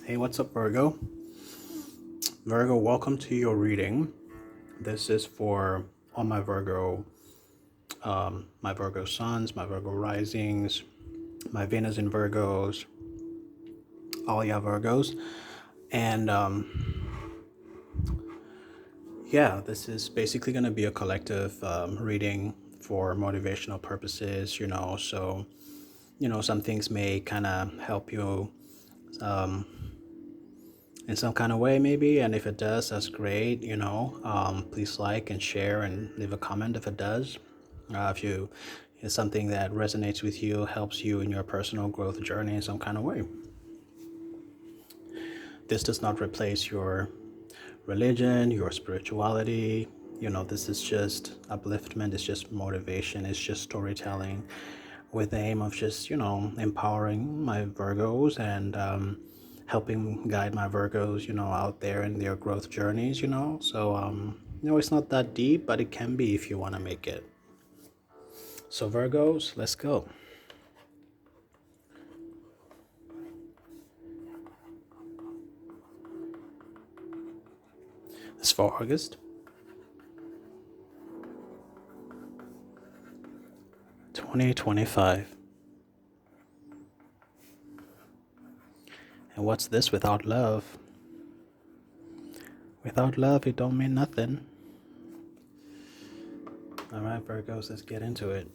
Hey, what's up, Virgo? Virgo, welcome to your reading. This is for all my Virgo suns, my Virgo risings, my Venus in Virgos, all ya Virgos. And yeah, this is basically going to be a collective reading for motivational purposes, So, some things may kind of help you in some kind of way, maybe. And if it does, that's great. Please like and share and leave a comment if it does. If you It's something that resonates with you, helps you in your personal growth journey in some kind of way. This does not replace your religion, your spirituality. This is just upliftment, it's just motivation, it's just storytelling with the aim of just, empowering my Virgos and helping guide my Virgos, out there in their growth journeys. So, it's not that deep, but it can be if you want to make it. So, Virgos, let's go. It's for August 2025. And what's this without love? Without love, it don't mean nothing. All right, Virgos, let's get into it.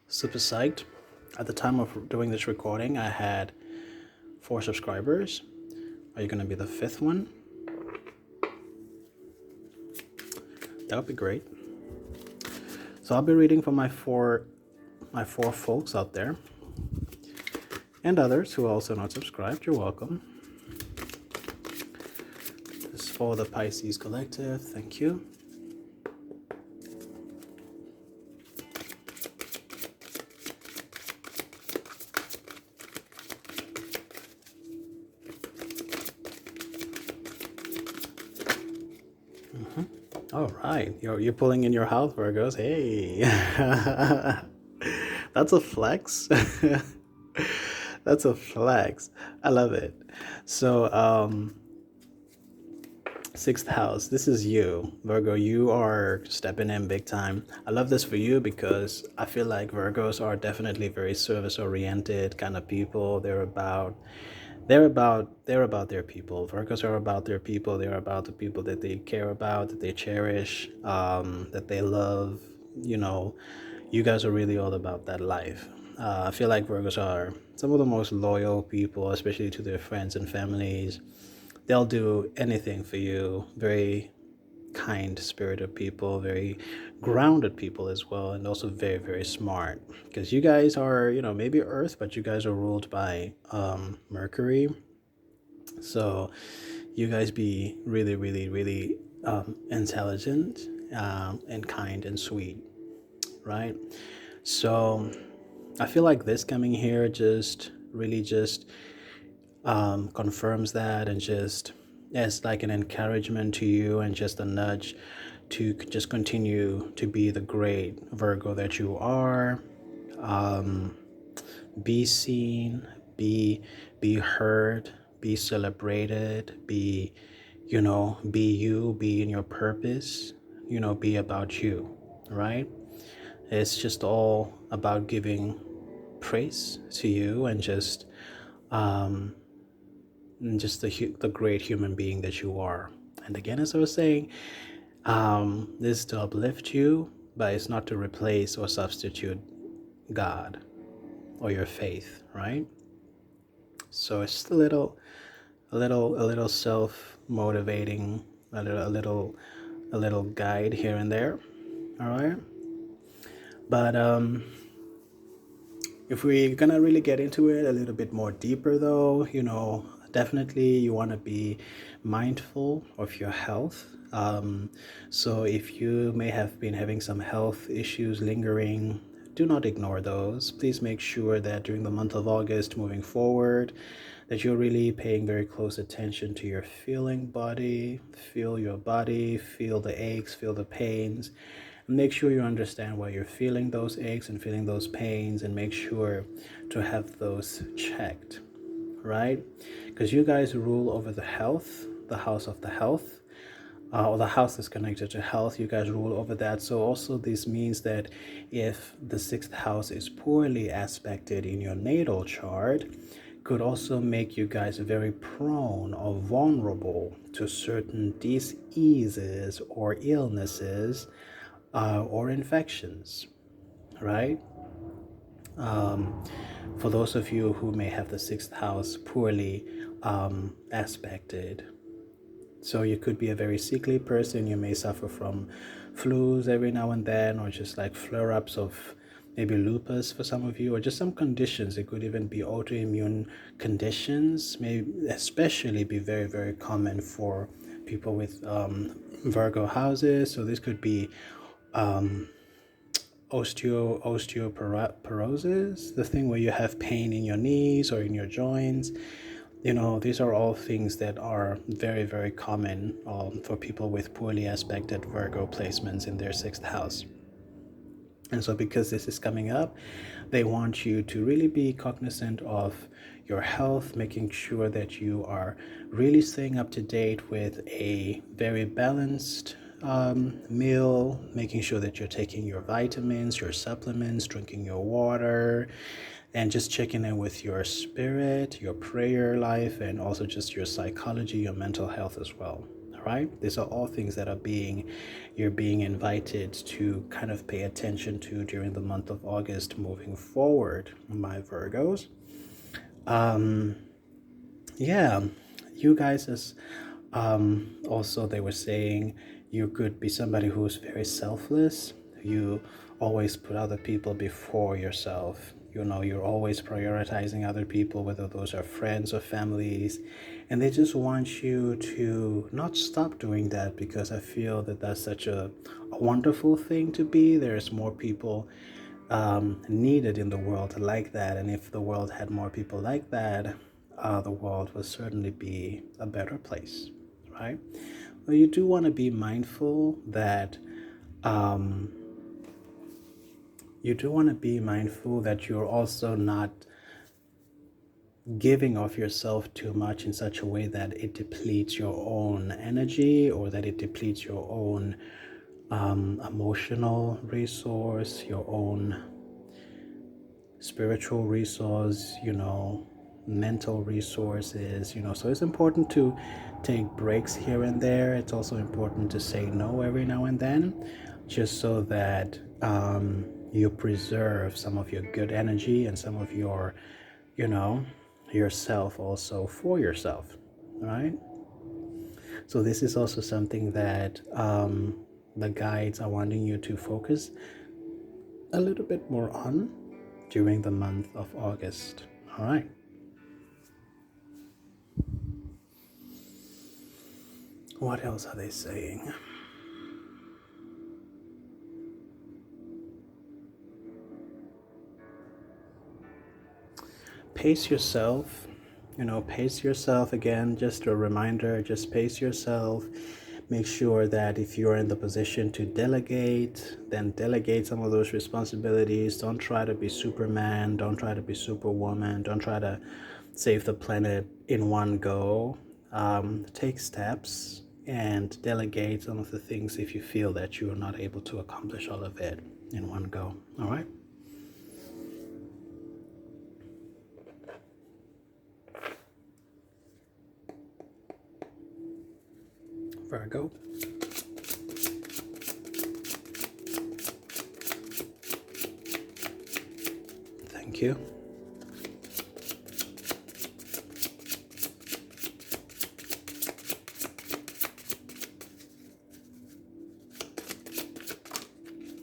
Super psyched. At the time of doing this recording, I had 4 subscribers. Are you going to be the 5th one? That would be great. So I'll be reading for my four folks out there, and others who are also not subscribed. You're welcome. This is for the Pisces Collective. Thank you. All right, you're pulling in your house, Virgos. Hey, that's a flex. That's a flex. I love it. So, 6th house. This is you, Virgo. You are stepping in big time. I love this for you because I feel like Virgos are definitely very service-oriented kind of people. They're about their people. Virgos are about their people. They're about the people that they care about, that they cherish, that they love. You guys are really all about that life. I feel like Virgos are some of the most loyal people, especially to their friends and families. They'll do anything for you. Very kind spirited people, very grounded people as well, and also very, very smart. Because you guys are, maybe Earth, but you guys are ruled by Mercury. So you guys be really, really, really intelligent and kind and sweet, right? So I feel like this coming here just really just confirms that, and just as like an encouragement to you and just a nudge to just continue to be the great Virgo that you are. Be seen, be heard, be celebrated, be you, be in your purpose, be about you, right? It's just all about giving praise to you and just the great human being that you are. And again, as I was saying, this is to uplift you, but it's not to replace or substitute God or your faith, right? So it's just a little self-motivating, a little guide here and there. All right. But if we're gonna really get into it a little bit more deeper, though, definitely you want to be mindful of your health. So if you may have been having some health issues lingering, do not ignore those. Please make sure that during the month of August moving forward, that you're really paying very close attention to your feeling body. Feel your body, feel the aches, feel the pains. Make sure you understand why you're feeling those aches and feeling those pains, and make sure to have those checked. right? Because you guys rule over the health, the house of the health, or the house is connected to health. You guys rule over that. So also this means that if the sixth house is poorly aspected in your natal chart, could also make you guys very prone or vulnerable to certain diseases or illnesses or infections, right? For those of you who may have the sixth house poorly aspected, so you could be a very sickly person. You may suffer from flus every now and then, or just like flare-ups of maybe lupus for some of you, or just some conditions. It could even be autoimmune conditions, may especially be very, very common for people with Virgo houses. So this could be osteoporosis, the thing where you have pain in your knees or in your joints. These are all things that are very, very common for people with poorly aspected Virgo placements in their sixth house. And so because this is coming up, they want you to really be cognizant of your health, making sure that you are really staying up to date with a very balanced meal, making sure that you're taking your vitamins, your supplements, drinking your water, and just checking in with your spirit, your prayer life, and also just your psychology, your mental health as well. All right, these are all things that you're being invited to kind of pay attention to during the month of August moving forward, my Virgos. Yeah, you guys, as also they were saying, you could be somebody who's very selfless. You always put other people before yourself. You're always prioritizing other people, whether those are friends or families, and they just want you to not stop doing that, because I feel that that's such a wonderful thing to be. There's more people needed in the world like that, and if the world had more people like that, the world would certainly be a better place, right? Well, you do want to be mindful that you're also not giving of yourself too much in such a way that it depletes your own energy, or that it depletes your own emotional resource, your own spiritual resource, mental resources, so it's important to take breaks here and there. It's also important to say no every now and then, just so that you preserve some of your good energy and some of your, yourself also for yourself, right? So this is also something that the guides are wanting you to focus a little bit more on during the month of August. All right. What else are they saying? Pace yourself. Pace yourself again. Just a reminder, just pace yourself. Make sure that if you're in the position to delegate, then delegate some of those responsibilities. Don't try to be Superman. Don't try to be Superwoman. Don't try to save the planet in one go. Take steps and delegate some of the things if you feel that you are not able to accomplish all of it in one go. All right? Virgo. Thank you.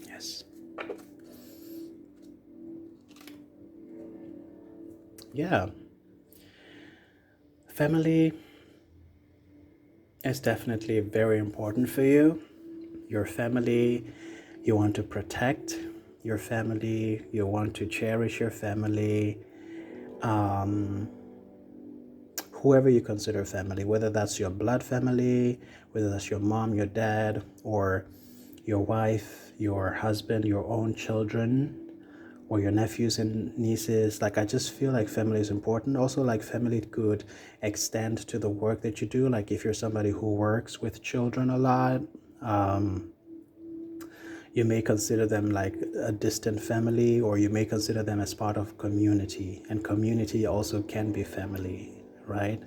Yes. Yeah. Family is definitely very important for you. Your family, you want to protect your family, you want to cherish your family. Whoever you consider family, whether that's your blood family, whether that's your mom, your dad, or your wife, your husband, your own children, or your nephews and nieces. Like, I just feel like family is important. Also, like, family could extend to the work that you do. Like, if you're somebody who works with children a lot, um, you may consider them like a distant family, or you may consider them as part of community, and community also can be family, right?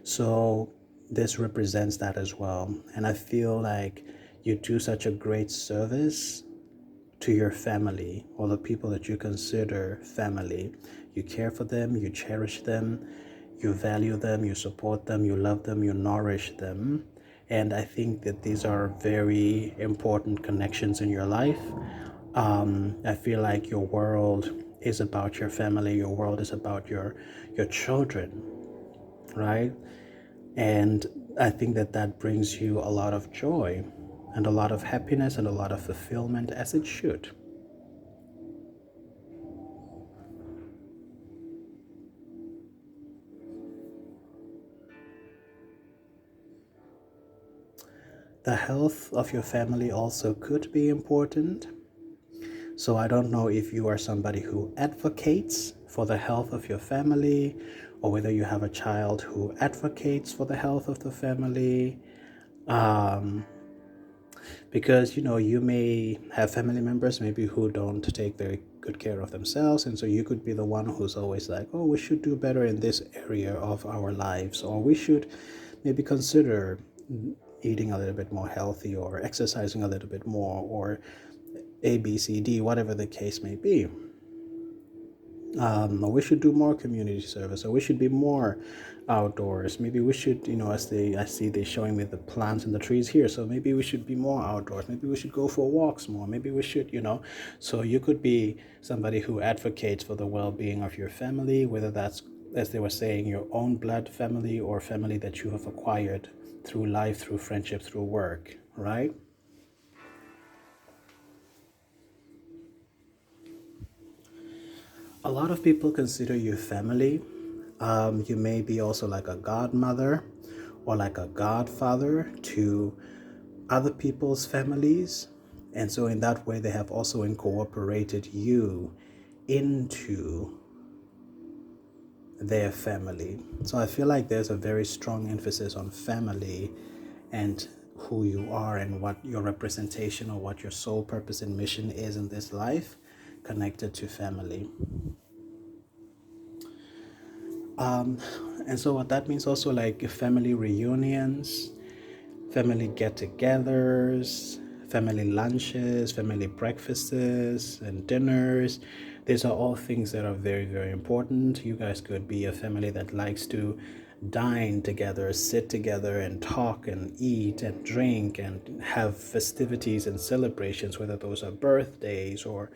So this represents that as well. And I feel like you do such a great service to your family, or the people that you consider family. You care for them, you cherish them, you value them, you support them, you love them, you nourish them. And I think that these are very important connections in your life. I feel like your world is about your family, your world is about your children, right? And I think that that brings you a lot of joy and a lot of happiness and a lot of fulfillment, as it should. The health of your family also could be important. So I don't know if you are somebody who advocates for the health of your family, or whether you have a child who advocates for the health of the family. Um, because you may have family members maybe who don't take very good care of themselves, and so you could be the one who's always like, oh, we should do better in this area of our lives, or we should maybe consider eating a little bit more healthy, or exercising a little bit more, or ABCD, whatever the case may be. Or we should do more community service, or we should be more outdoors. Maybe we should, as I see they showing me the plants and the trees here, so maybe we should be more outdoors. Maybe we should go for walks more. Maybe we should, so you could be somebody who advocates for the well-being of your family, whether that's, as they were saying, your own blood family, or family that you have acquired through life, through friendship, through work, right? A lot of people consider you family. You may be also like a godmother or like a godfather to other people's families. And so, in that way, they have also incorporated you into their family. So, I feel like there's a very strong emphasis on family and who you are and what your representation, or what your sole purpose and mission is in this life, connected to family. And so what that means also, like family reunions, family get-togethers, family lunches, family breakfasts and dinners. These are all things that are very, very important. You guys could be a family that likes to dine together, sit together and talk and eat and drink and have festivities and celebrations, whether those are birthdays or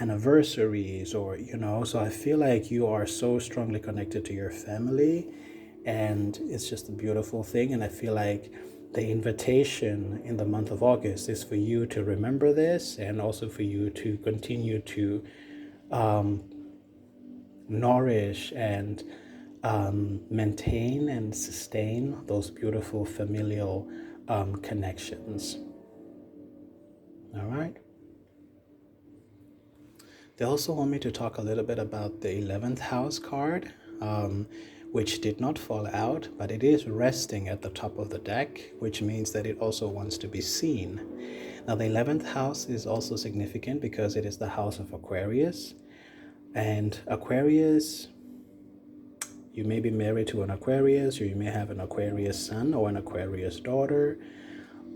anniversaries, or so I feel like you are so strongly connected to your family, and it's just a beautiful thing. And I feel like the invitation in the month of August is for you to remember this, and also for you to continue to nourish and maintain and sustain those beautiful familial connections. All right. They also want me to talk a little bit about the 11th house card, which did not fall out, but it is resting at the top of the deck, which means that it also wants to be seen. Now, the 11th house is also significant because it is the house of Aquarius. And Aquarius, you may be married to an Aquarius, or you may have an Aquarius son or an Aquarius daughter,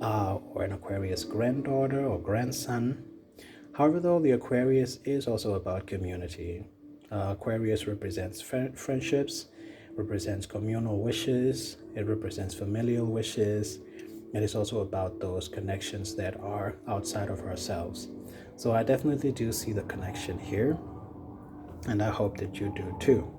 or an Aquarius granddaughter or grandson. However, though, the Aquarius is also about community. Aquarius represents friendships, represents communal wishes, it represents familial wishes. It is also about those connections that are outside of ourselves. So I definitely do see the connection here, and I hope that you do too.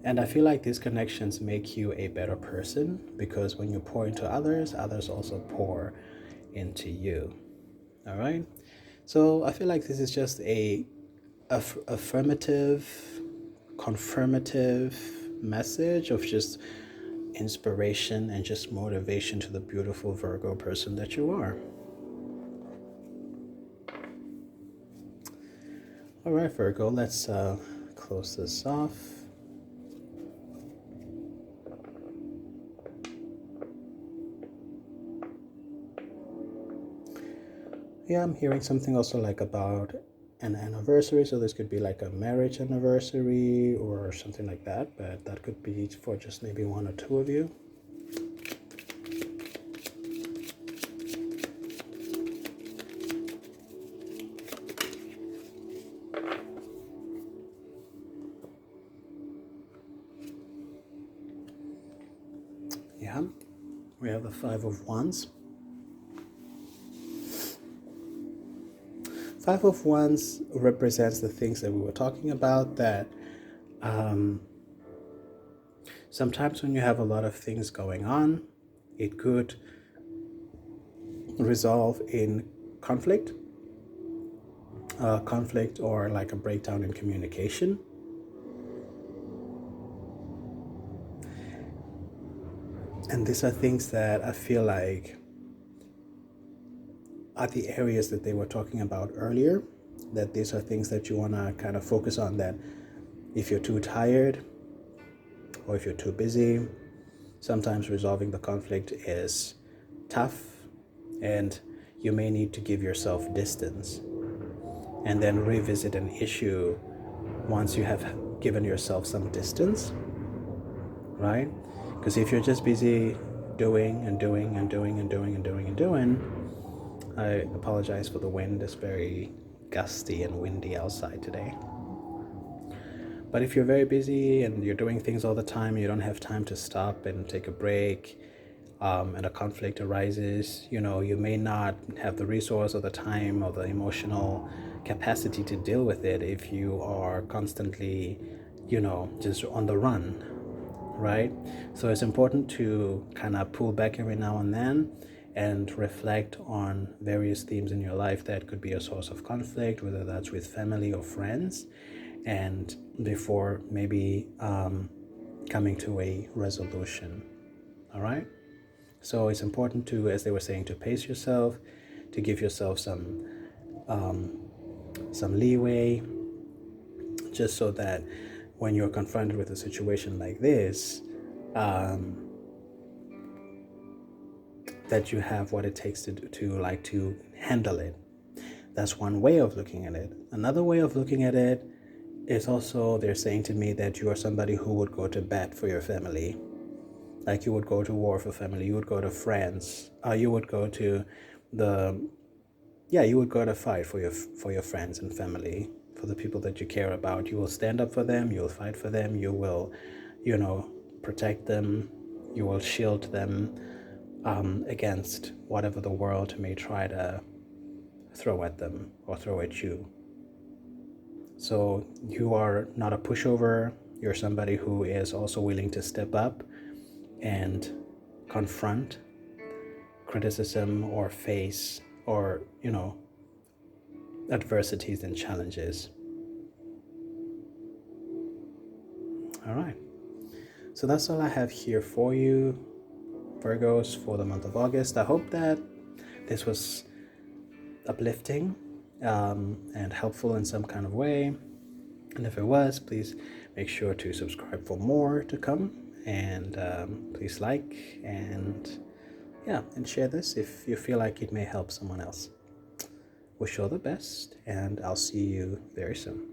And I feel like these connections make you a better person, because when you pour into others, others also pour into you. All right. So I feel like this is just a affirmative, confirmative message of just inspiration and just motivation to the beautiful Virgo person that you are. All right, Virgo, let's close this off. Yeah, I'm hearing something also like about an anniversary. So this could be like a marriage anniversary or something like that, but that could be for just maybe one or two of you. Yeah, we have the Five of Wands. Five of Wands represents the things that we were talking about, that sometimes when you have a lot of things going on, it could resolve in conflict, or like a breakdown in communication. And these are things that I feel like are the areas that they were talking about earlier, that these are things that you want to kind of focus on, that if you're too tired or if you're too busy, sometimes resolving the conflict is tough, and you may need to give yourself distance and then revisit an issue once you have given yourself some distance, right? Because if you're just busy doing and doing and doing and doing and doing and doing, I apologize for the wind. It's very gusty and windy outside today. But if you're very busy and you're doing things all the time, you don't have time to stop and take a break, and a conflict arises, you may not have the resource or the time or the emotional capacity to deal with it if you are constantly, just on the run, right? So it's important to kind of pull back every now and then and reflect on various themes in your life that could be a source of conflict, whether that's with family or friends, and before maybe coming to a resolution. All right? So it's important to, as they were saying, to pace yourself, to give yourself some leeway, just so that when you're confronted with a situation like this, that you have what it takes to handle it. That's one way of looking at it. Another way of looking at it is also, they're saying to me that you are somebody who would go to bat for your family. Like you would go to war for family, you would go to France, you would go to the, yeah, you would go to fight for your friends and family, for the people that you care about. You will stand up for them, you will fight for them, you will, protect them, you will shield them against whatever the world may try to throw at them or throw at you. So you are not a pushover. You're somebody who is also willing to step up and confront criticism or face or, adversities and challenges. All right. So that's all I have here for you, Virgos, for the month of August. I hope that this was uplifting and helpful in some kind of way. And if it was, please make sure to subscribe for more to come. And please like and share this if you feel like it may help someone else. Wish you all the best, and I'll see you very soon.